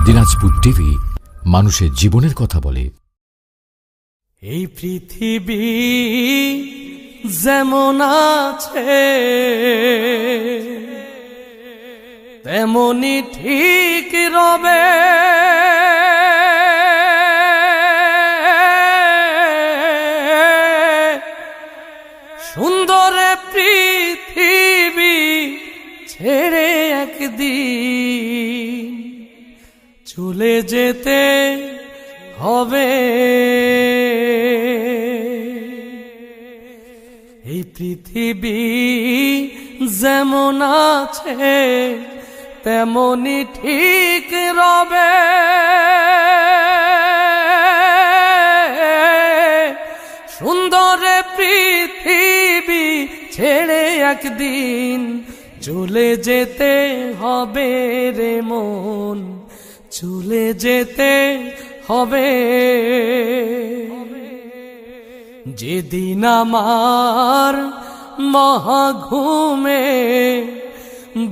Dinajpur TV, মানুষের জীবনের কথা বলে। এই পৃথিবী যেমন আছে তেমনি ঠিক রবে, সুন্দর পৃথিবী ছেড়ে একদিন চলে যেতে হবে। এই পৃথিবী যেমন আছে তেমনি ঠিক রবে, সুন্দর পৃথিবী ছেড়ে একদিন চলে যেতে হবে রে মন, চলে যেতে হবে। যেদিন আমার মহাঘুমে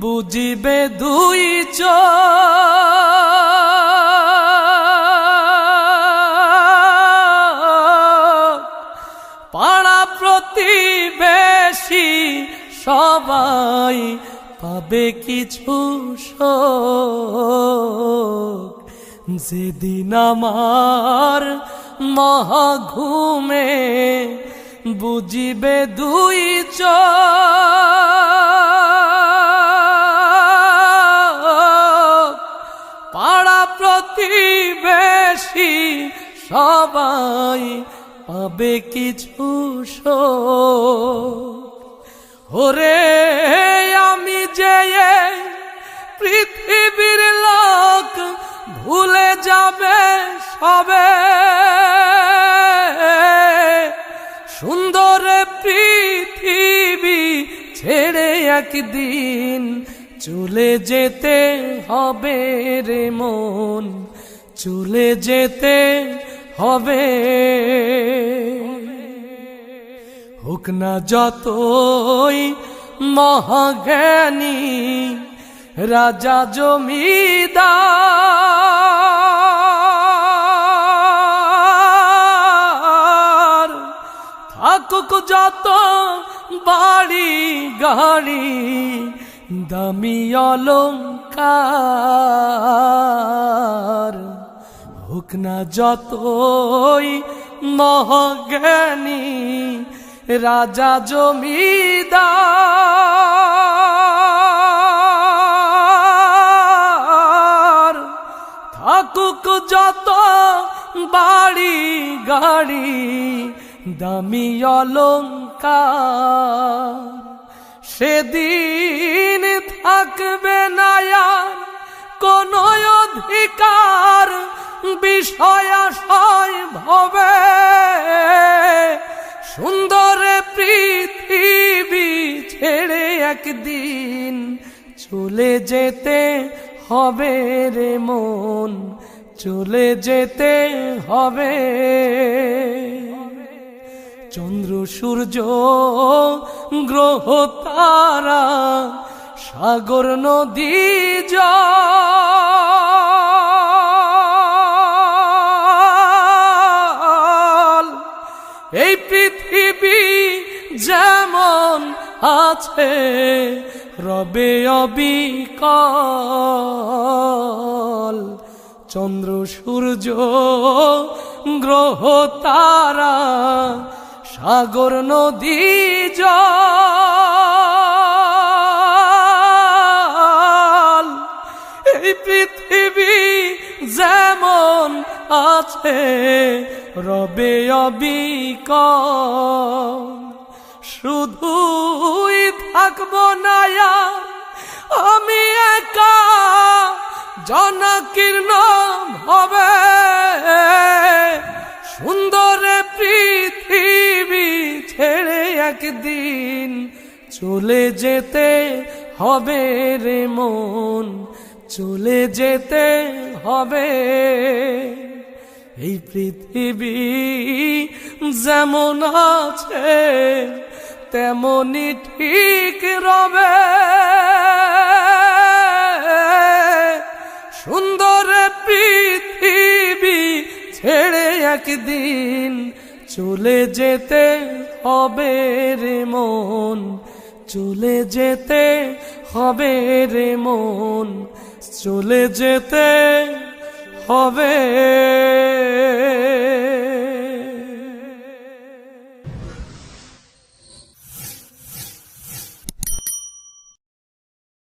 বুঝিবে দুই চোখ, পাড়া প্রতিবেশী সবাই পাবে কিছু শোক। যেদিন আমার মহাঘুমে বুঝিবে দুই চোখ, পাড়া প্রতিবেশী সবাই পাবে কিছু শোক। ওরে আমি যে পৃথিবীর লোক ভুলে যাবে সবে, সুন্দর পৃথিবী ছেড়ে একদিন চলে যেতে হবে রে মন, চলে যেতে হবে। হোক না যতই মহাজ্ঞানী রাজা জমিদার, থাকুক যত বাড়ি গাড়ি দামি অলংকার, হোক না যতই মহাজ্ঞানী রাজা জমিদার, থাকুক যত বাড়ি গাড়ি দামি অলংকার, সেদিন থাকবে না আর কোন অধিকার বিষয় আশয় ভবে, সুন্দর পৃথিবী ছেড়ে একদিন চলে যেতে হবে রে মন, চলে যেতে হবে। চন্দ্র সূর্য গ্রহ তারা সাগর নদী জল, এই পৃথিবী যেমন আছে রবে অবিকল, চন্দ্র সূর্য গ্রহ তারা সাগর নদী জল, এই পৃথিবী যেমন আছে রবে অবিকল। শুধুই থাকবো না আমি একা জনাকীর্ণ হবে, সুন্দর পৃথিবী ছেড়ে একদিন চলে যেতে হবে রে মন, চলে যেতে হবে। এই পৃথিবী যেমন আছে তেমনি ঠিক রবে, সুন্দর একদিন চলে যেতে হবে রে মন, চলে যেতে হবে রে মন, চলে যেতে হবে।